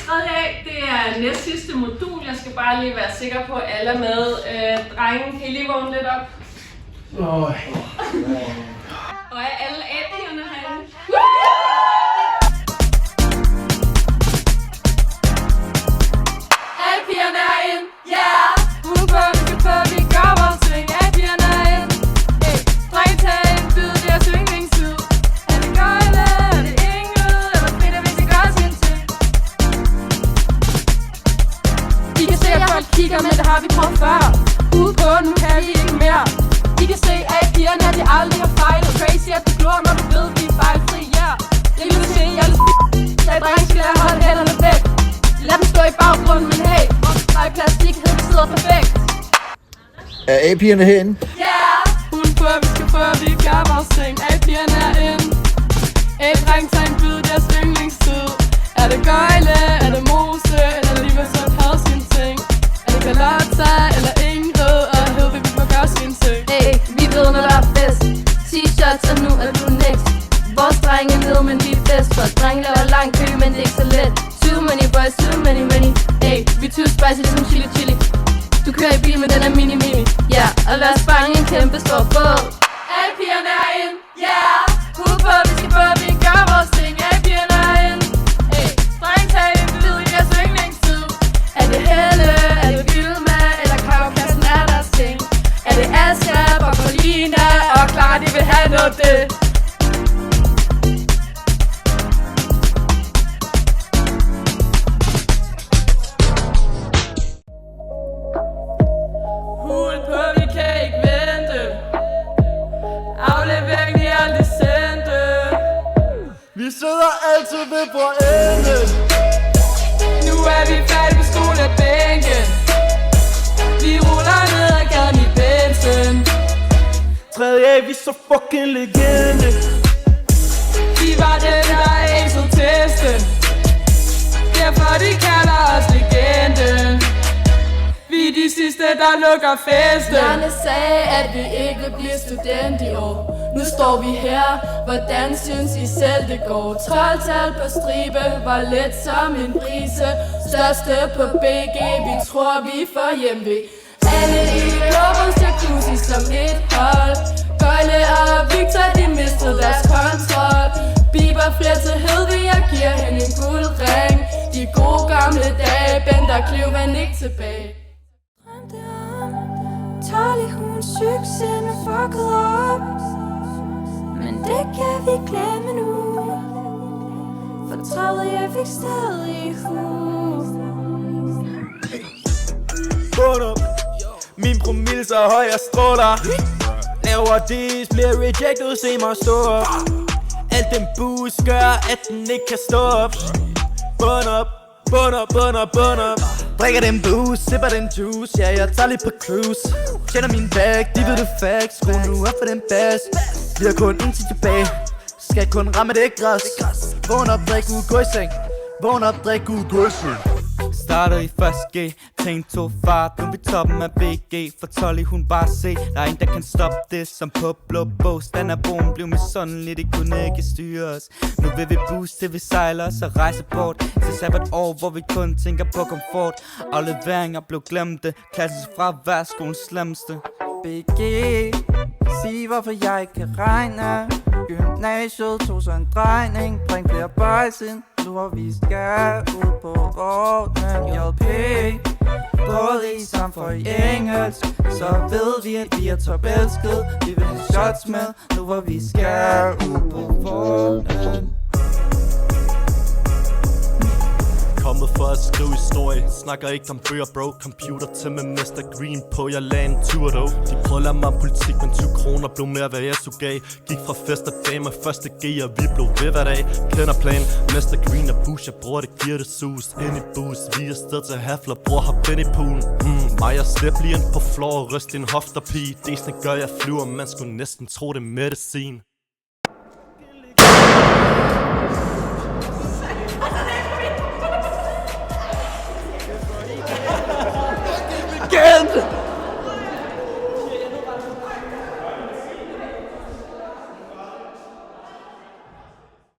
tredje af, det er næst sidste modul. Jeg skal bare lige være sikker på, at alle er med. Drengen, kan I lige vågne lidt op? Og er alle A-pigerne herinde? Alle pigerne er herinde, yeah! Udenfor, vi skal på, vi gør vores ting. Alle pigerne er herinde. Hey, dreng, tag en bid, det er yndlingstid. Er det gøjle, er det Ingrid, eller finder vi skal gøre sin ting? I kan se, at folk kigger, men det har vi prøvet før. Udenfor, nu kan vi ikke mere. I kan se, at pigerne, de aldrig har fejlet. Crazy, at du glor, når du ved, vi er fejlfri, yeah. Jeg vil se, jeg er så dreng skal lære at holde hænderne væk. Lad dem stå i baggrunden, men hey, vores plastikhed sidder perfekt. Er A-pigerne herinde? Yeah! Udenfor, vi skal få, vi gør vores ting. A-pigerne er inde. A-dreng tager en bid, deres yndlingstid. Er det gøjle, er det mose, eller lige så havde sin ting? Er det Carlotta, eller Ingrid, og Hedvig, vi må gøre sin ting? Hey, vi ved, når der er fest. T-shirts, og nu er du next. Vores drenge ved, men vi er bedst. For drenge laver lang kø, men det er ikke så let. Too many boys, too many. Hey, vi er too spicy, ligesom chili. Du kører i bil, men den er mini. Ja, og lad os fange en kæmpe stor båd. Alle pigerne er inde, yeah! Udenfor, vi skal på, vi gør vores ting. Alle pigerne er inde. Hey, dreng, tag en bid i deres yndlingstid. Er det Helle, er det Vilma, eller Kajakassen er deres ting? Er det Asja, Boccolina, Og Clara, de vil have noget det. Udenpå, vi kan ikke vente. Aflevering, de aldrig sendte. Vi sidder altid ved bordenden. Nu er vi færdige på skolebænken. Vi ruller ned ad gaden i Benson. Tredje A, vi så fucking legende. Vi var den, der aced testen. Derfor de kalder os legenden. Vi er de sidste, der lukker festen. Lærerne sagde, at vi ikke vil blive student i år. Nu står vi her, hvordan synes I selv det går? 12-tal på stribe, var let som en brise. Største på BG, vi tror vi får hjemve. Alle i Globus jacuzzi som et hold. Gøjle og Victor, de mistede deres kontrol. Bieber flere til Hedvig, jeg giver hende en guldring. De gode gamle dage, Bender Kløvand ikke tilbage. Tolly, hun succesen er fucket op. Men det kan vi glemme nu. For tredje fik stadig hus. Bund op. Min promille så høj, jeg stråler. Laver dis, bliver rejected, se mig stå op. Alt den boost gør, at den ikke kan stå op. Bund op, bund op, bund op, bund op. Drikker den boost, sipper den juice. Ja, jeg tager lidt på cruise. Tjener min bag, de ved det facts. Skru nu op for den bass. Vi har kun en tid tilbage. Skal kun ramme det græs. Vågn op, drik ud, gå i seng. Vågn op, drik ud, gå i seng. Startede i første G, tænkte to fart, nu er vi toppen af BG. For Tolly hun bare se, der er en der kan stoppe det. Som på blå bog, standardbogen blev misundelig, det kunne ikke styre os. Nu vil vi booste til vi sejler os og rejse bort til sabbatår, hvor vi kun tænker på komfort. Afleveringer blev glemte, klassens fravær skolens slemmeste. BG, sig hvorfor jeg ikke kan regne. Gymnasiet tog så en drejning. Bring flere boys ind, nu hvor vi skal ud på vognen. JP, både i samt for i engelsk. Så ved vi at vi er topelsket. Vi vil have shots med, nu hvor vi skal ud på vognen. Kommet for at skrive historie. Snakker ikke om bøger, bro. Computer til med Mr. Green på. Jeg lagde en tur dog. De prøvede at lade mig om politik, men 20 kroner blev mere hvad jeg så gav. Gik fra fest og dag med første G, og vi blev ved hver dag. Kender plan, Mr. Green og Bush. Jeg bror, det giver det sus. Ind i boost, vi er sted til hafler. Bror har ben i poolen. Mig og slip lige ind på floor og ryst din hofter pige. Desne gør jeg flyver, man skulle næsten tro det er medicin.